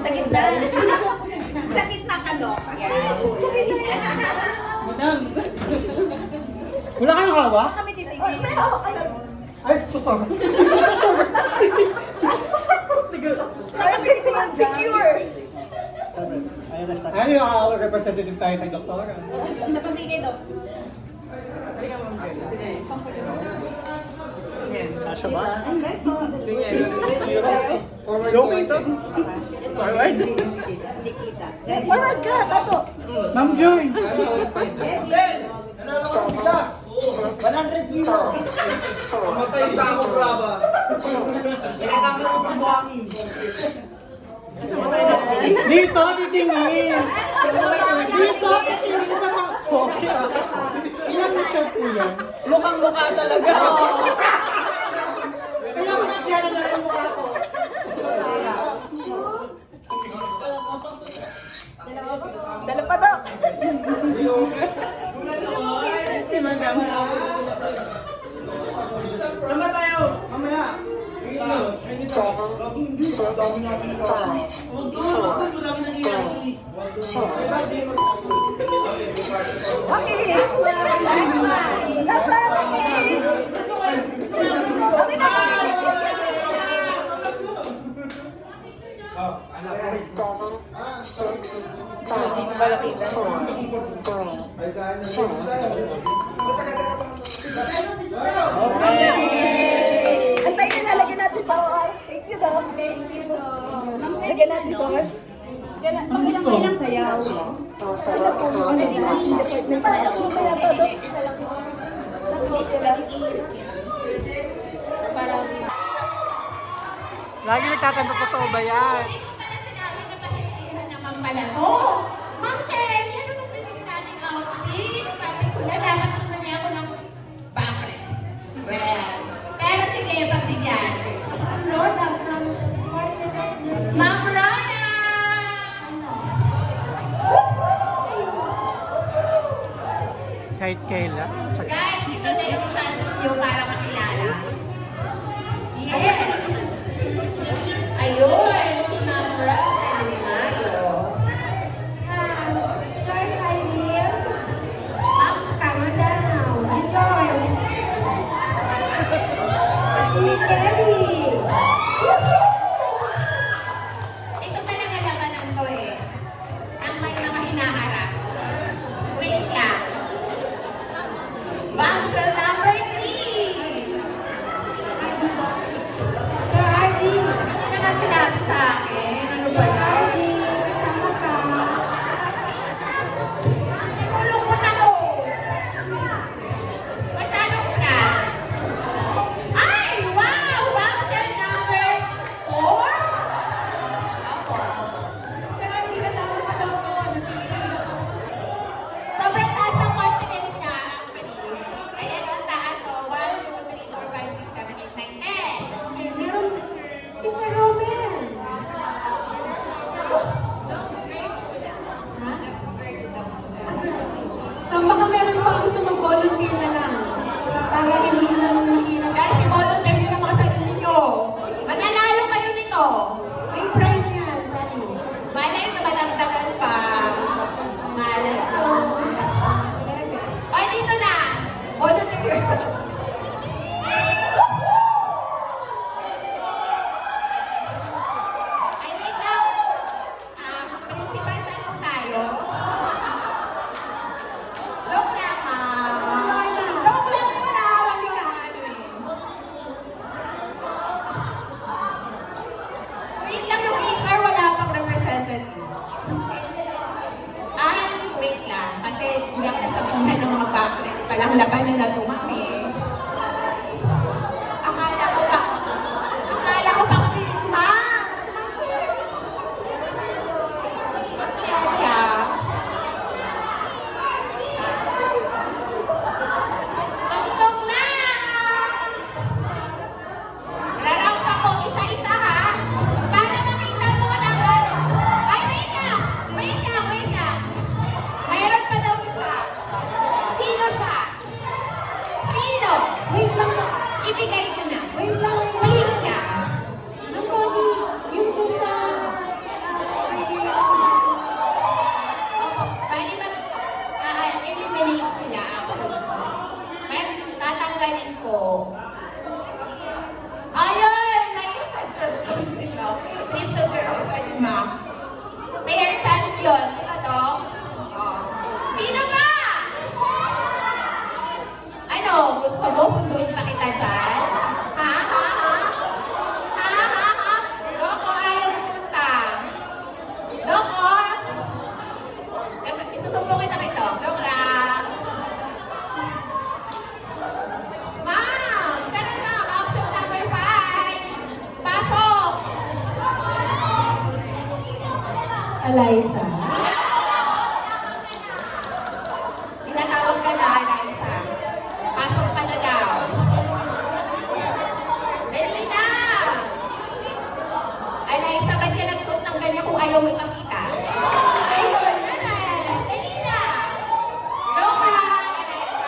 Sa gitna. Sa gitna ka, Dok. Yes. Madam. Wala kayong hawak? Kami titigil. Ay, super. Parang hindi ko secure. Ano yung representative tayo kay Doktora? Sa pamigay, Dok. Kasha ba? Go ito. Forward. Hindi kita. Forward ka, Tato. Ma'am Joy. 100 kilo. Matay sa ako, brava. Dito, titingin. Dito, titingin sa mga poke. Ilang shot po yan? Mukhang-mukha talaga. Kaya mo na na yung mukha ko. Dala pa, Dok. Sama tayo, mamaya. Okay. Last one, okay. Okay na. Okay. Antayin na, lagyan natin sa OR. Thank you, Doc. Thank you, Doc. Lagyan natin sa OR. Ilang sayaw. Sila po, ano din ang department. Parang ako ba yata, Doc? Sa pilit sila. Para Lagi nagtatanong ko to ba yan? naman pala to. Ma'am Cherry, ano itong pinili natin outfit? Sabi ko na, dapat naman niya ako ng backless. Well, pero sige, pagbigyan. Ma'am Rhoda from Ma'am Rhoda! Kahit kailan. Guys, ito na yung chance niyo para makilala. Yes! Ayun! Si Ma'am Rhoda de Mayo. Sir Cyril, Ma'am Kamadaw, enjoy! Si Cherry! Ito talaga labanan to eh. Ang may mga hinaharap. Wait lang. Bombshell number 3! Sir Ardy, ano naman sinabi Eliza. Tinatawag ka na, Eliza. Pasok ka na daw. Dali na! Eliza, ba't ka nagsuot ng ganyan kung ayaw mo ipakita? Ayun, na. Dali na! Joke lang, Eliza.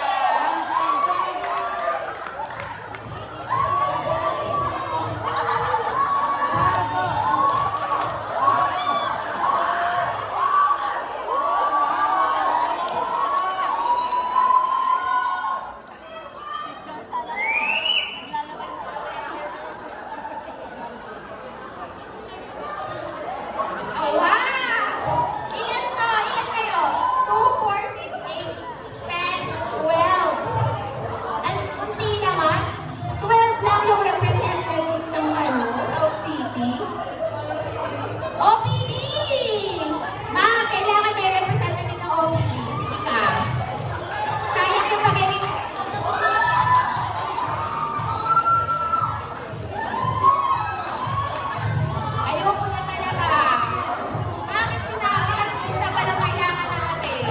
Oh, wow! Ilan to? Ilan kayo? 2, 4, 6, 8, 10, 12. Ang unti naman. 12 lang yung representative ng South City. OPD! Ma, kailangan may representative ng OPD. Sige ka. Sayang yung pagiging... Ayoko na talaga. Bakit sinabi? Artista pa lang kailangan natin.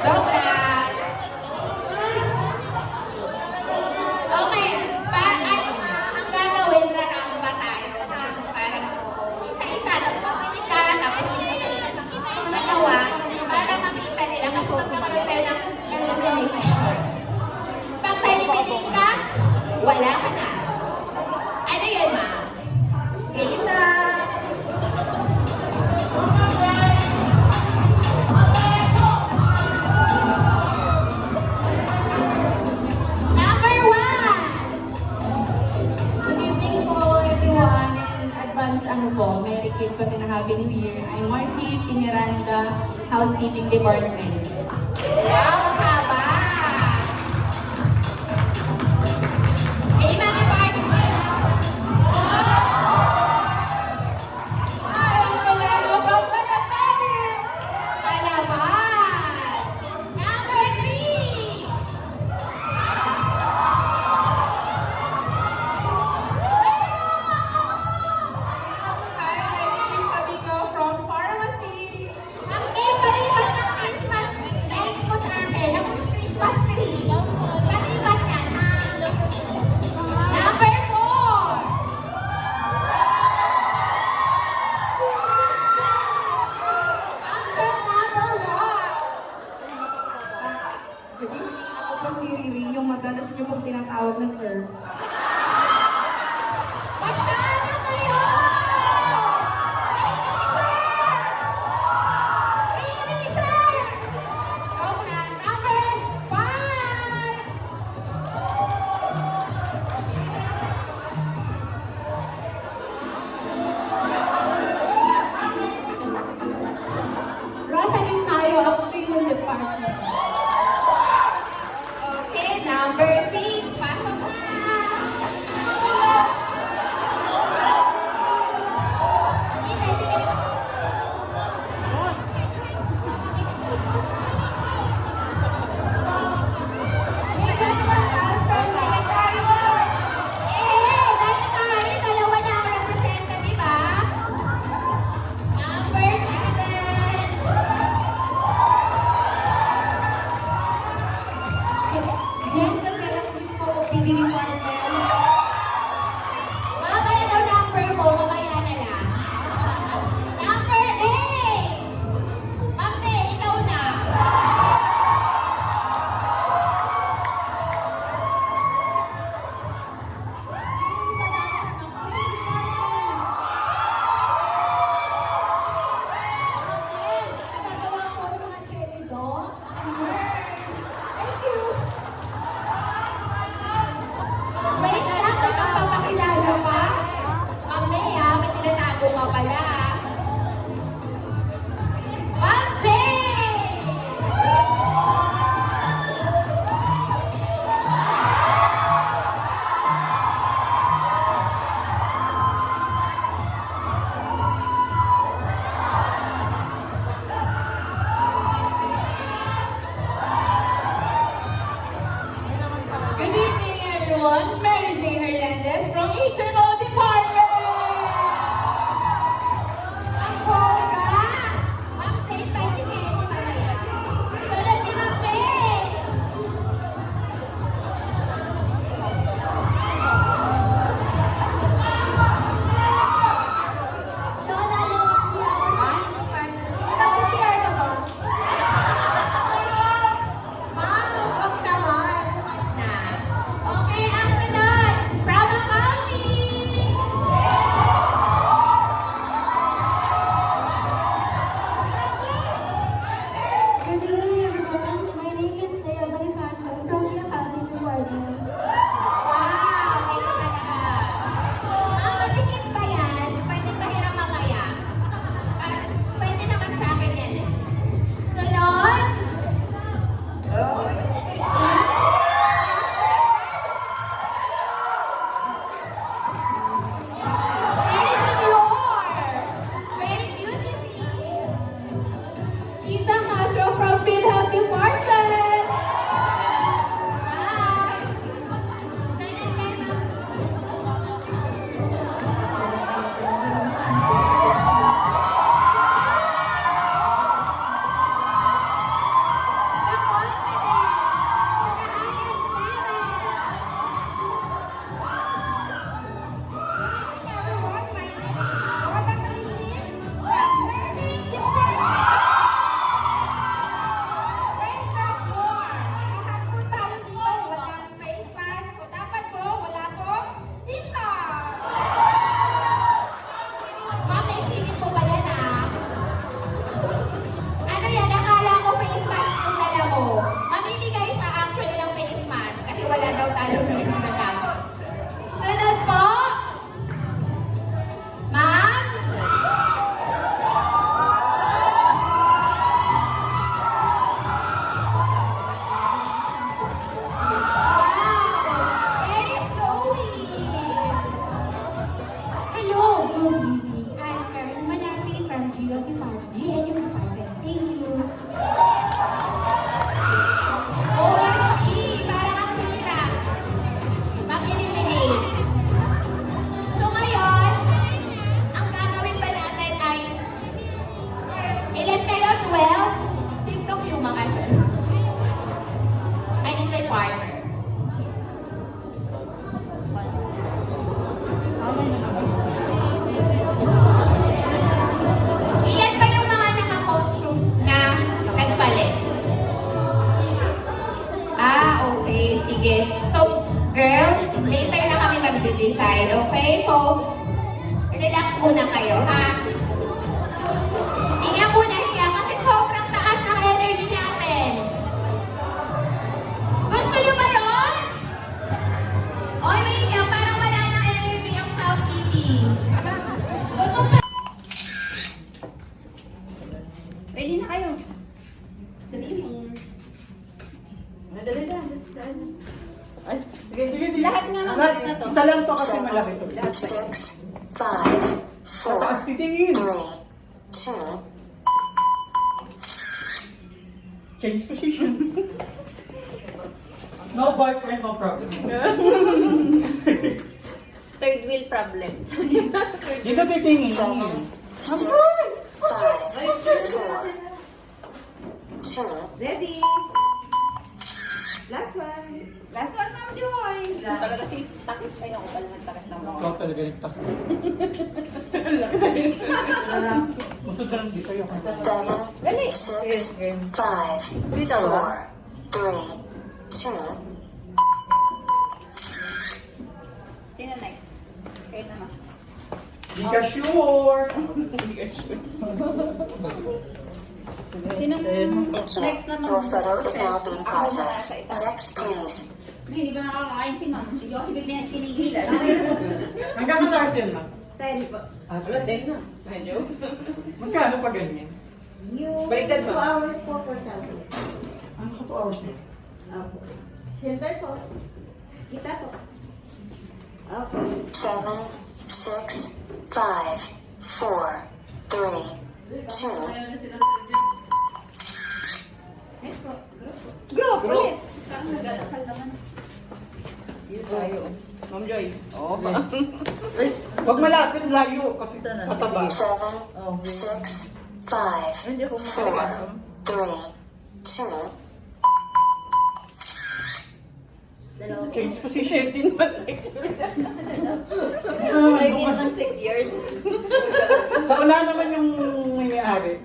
Joke lang. Okay, ang gagawin, raramba tayo. Ha? Parang isa-isa, tapos mamili ka, tapos susunod ka ng dalawa, para makita nila. Kasi magkakaroon tayo ng elimination. Pag na-eliminate ka, wala ka na. Ano yun, ma? Game na! Number 1! Good evening po everyone and advance Merry Christmas and a Happy New Year. I'm Marty Miranda, Housekeeping Department. Wow, haba! Eh, mga partner! Ay, ang palalo pa pala tayo! Palaban! Number 3! Hi, I'm Kim Tabico from Pharmacy. Ang ipalipat ng Christmas lights mo sa akin. muna kayo, ha? Hinga muna, hinga, kasi sobrang taas ng energy natin. Gusto niyo ba yun? Oy, wait lang, parang wala ng energy ang South City. Gutom na. Ready na kayo. Dali mo. Dali na. Ay, sige, sige, sige. Lahat nga Lahat, na to. isa lang to kasi malaki to. 6, 5, Taas 4, titingin. 3, 2, Change position. No boyfriend, no problem. Third wheel problem. Dito titingin. 7, 6, 5, 4, 2, Ready? Last one. Last one, Ma'am Joy. Talaga si takip. Ay, ako pala nagtakip ng mga. Ikaw talaga nagtakot. Masod ka lang dito yung 7, 6, 5, 4, 3, 2, Sino next? Kayo naman. Di ka sure. Sinong Thank next you. naman? Your photo is now being processed. Next, please. Hindi ba nakakakain si Ma'am? Hindi ko kasi bigla tinigilan. Hanggang mataas yan lang. 10 po. Wala, 10 na. Medyo. Magkano pa ganyan? Yung Baliktad 2 ba? hours po, 4,000. Ano ka 2 hours na? Opo. Center po. Kita po. Opo. 7, 6, 5, 4, 3, 2, Next po. Group ulit. Parang nagdadasal naman. Yun tayo. Ma'am Joy. Oo. Ay, huwag malapit, layo kasi pataba. 7, 6, 5, Hindi ako 4, 3, 2, Change position. 13 months ago. Ay, hindi naman secured. Sa una naman yung may-ari.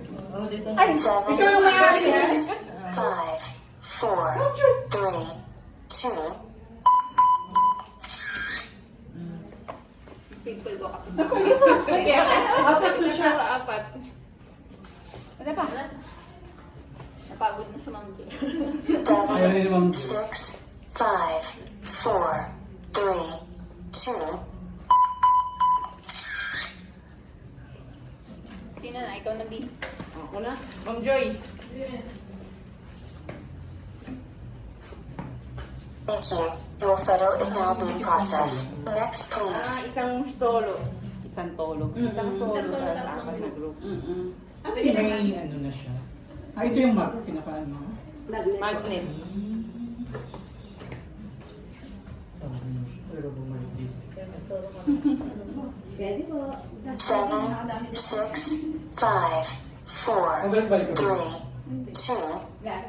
Ay, 7, Ikaw yung may-ari. 6, 5, 4, 3, 2, people ko kasi. Apat na siya. Apat. Kasi pa. Napagod na sa Ma'am Joy. 7, 6, 5, 4, 3, 2, Sino na? Ikaw na, B. Ako na. Ma'am Joy. Thank you. Your photo is now being processed. Next, please. Isang solo. Isang tolo. Isang solo. Isang solo, Tapos tatlong apat na group. Ano yung may ano na siya? Ah, ito yung map, pinakaano. Magnet. Pero bumalik dito. Ready po. 7, 6, 5, 4, Balik-balik ko. 3, 2, Gas.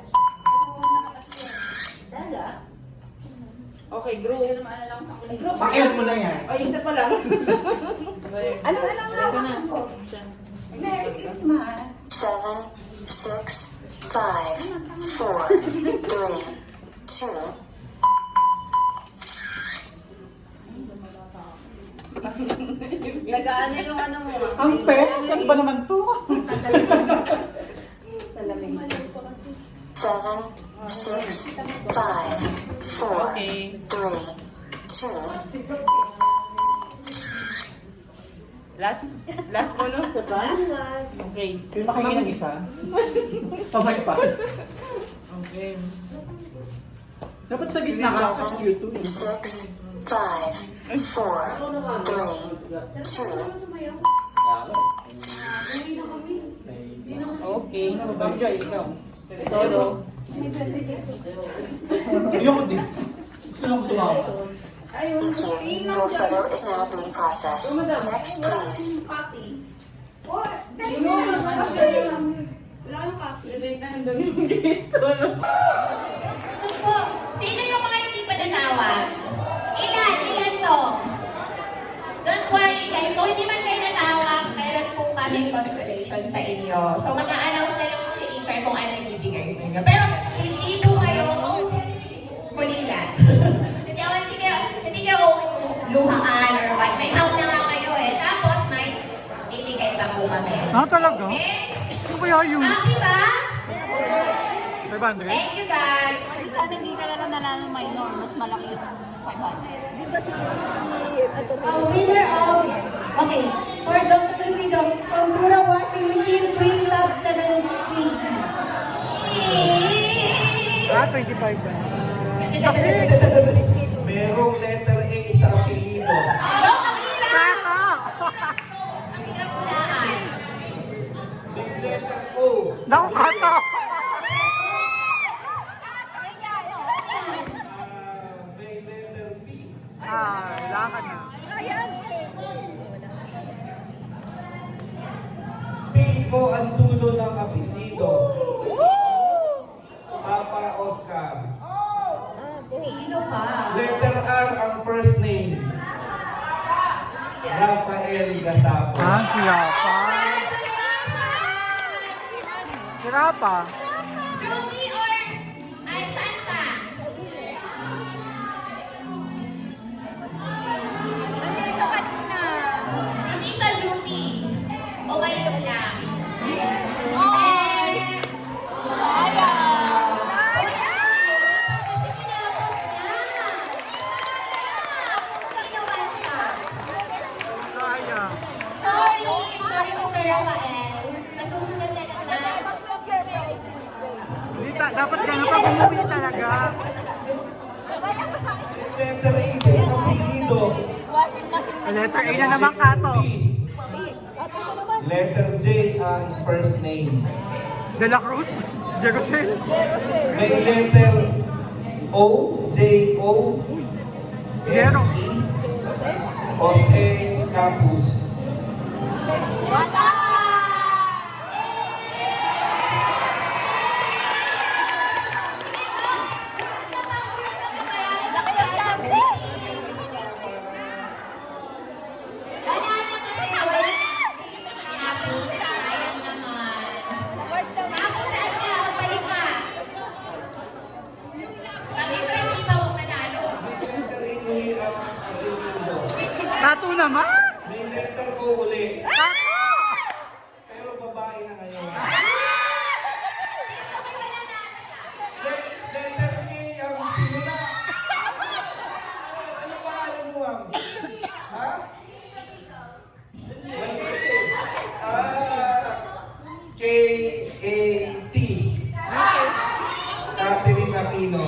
Dala. Okay, group. Pero maala lang sa kulay. Group. Pakilat mo lang yan. Ay, isa pa lang. Ano na lang ako? Merry Christmas. 7, 6, 5, 4, 3, 2, Nagaano yung ano mo? Ang pera, saan ba naman to? Salaming. 7, 6, 5, 4, Okay. 3, 2, Last mo, no? Okay. Yung makikinig isa. Kamay pa. Okay. Dapat sa gitna ka kasi YouTube. 6, 5, 4, 3, 2, Okay. Ma'am Joy, ikaw. Solo. Ayoko din. Gusto lang sumama. Thank you. Your photo is now being processed. Next, please. Solo. Sino yung mga hindi pa natawag? Ilan? Ilan to? Don't worry guys, kung hindi man kayo natawag, meron po kaming consolation sa inyo. So mag-a-announce na lang po si HR kung ano yung ibigay sa inyo. Pero hindi po kayo kulilat. hindi kayo luhaan or what. May sound na nga kayo eh. Tapos may po kami. Talaga? Okay? Ano kaya yun? Happy ba? 500? Thank you guys. Sana hindi ka na lang nalang minor, mas malaki yung 500. Di ba si Winner of, okay, for Dr. Lucido, Condura Washing Machine, Twin Love 7 kg. 25 ba? Merong letter A sa apelido. No, ang hirap. Saka! Ang hirap hulaan. Big letter O. Naku, kata! May letter B. Wala ka na. P.O. ang tulo ng apelido. Papa Oscar. Sino ka? Letter R ang first name. Rafael Gasapo. Sirapa. Sirapa. Julie or ay, saan siya? Nandito kanina. Hindi siya Julie. O ngayon lang. Ay! Sayang. Sorry, Mr. Rafael. Sa susunod na lang. Dapat ka na pag umuwi talaga. Letter A din ang apelido. Washing machine na. Letter A na naman kato. B. Letter J ang first name. De La Cruz. Jerusel. May letter O, J-O, Jero. S-E, Jose Campus. Wala! Laki ng sabi. Wala na kasi. Wala na. Ayan naman. Ako, saan ka? Magbalik ka. Pag ito hindi pa mo manalo. Letter A uli ang apelido. Tato naman. May letter O uli. Tato! Pero babae na ngayon. Dito may mananalo ka. Letter K ang simula. Ano ba alam mo ang? Ha? K-A-T. Catherine Aquino.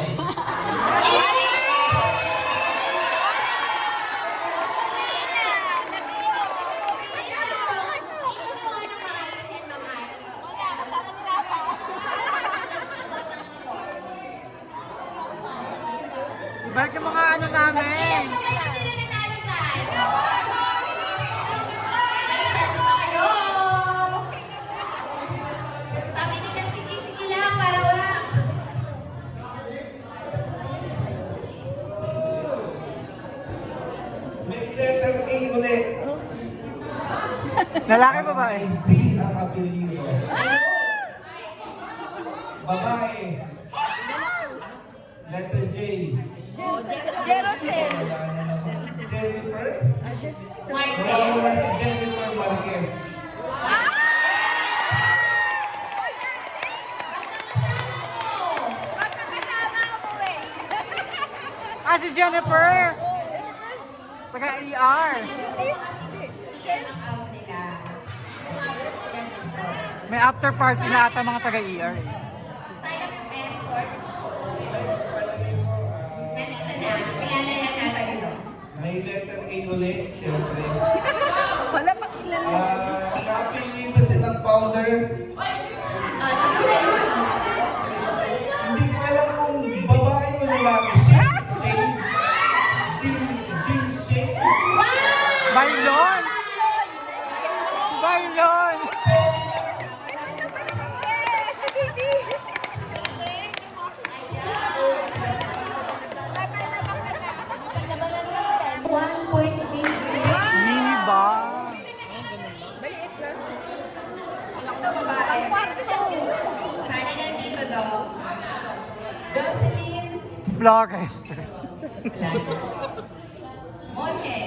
Ibalik yung mga ano namin. Sabi nila, sige lang, para wala. May letter A uli. Lalaki ba ba May eh? Z ang apelido. Babae. Letter J. Jerosel. Wala na naman. Jennifer. Martes. Wala si Jennifer Marquez. Si Jennifer. Taga-ER. Yan ang out nila. May after party na ata mga taga-ER eh. Sayang yung effort. Nandito na. Kilala na natin ito. May letter A uli, siyempre. Wala pa kilala. Kapilido silang founder. Ano na yun? Hindi ko alam kung babae o lalaki. Jin Shane. Bailon! Bailon! Diba? Maliit lang. Ito babae. Sana nandito daw. Jocelyn Vlogger. Monte.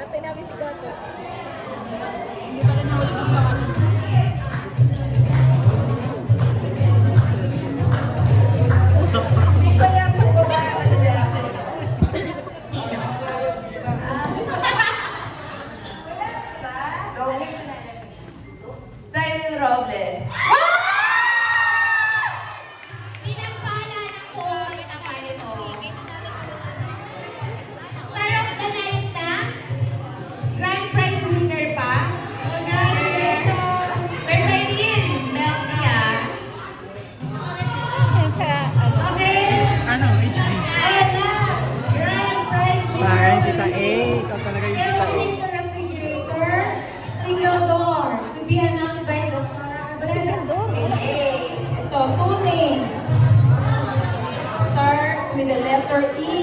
Antay namin si Gato. Hindi ko alam sa babae o lalaki. Sino? Zaiden Robles. Pinagpala ng buhay ang palito. Star of the night na? Grand prize winner pa? Congratulations! Sir Zaidin, Melty ah. Okay. Ano, HB? Ana, grand prize winner. Parang kita A. Ikaw talaga yung kita A. Air refrigerator, single door, to be announced by Dr. Ito, two names. Starts with the letter E.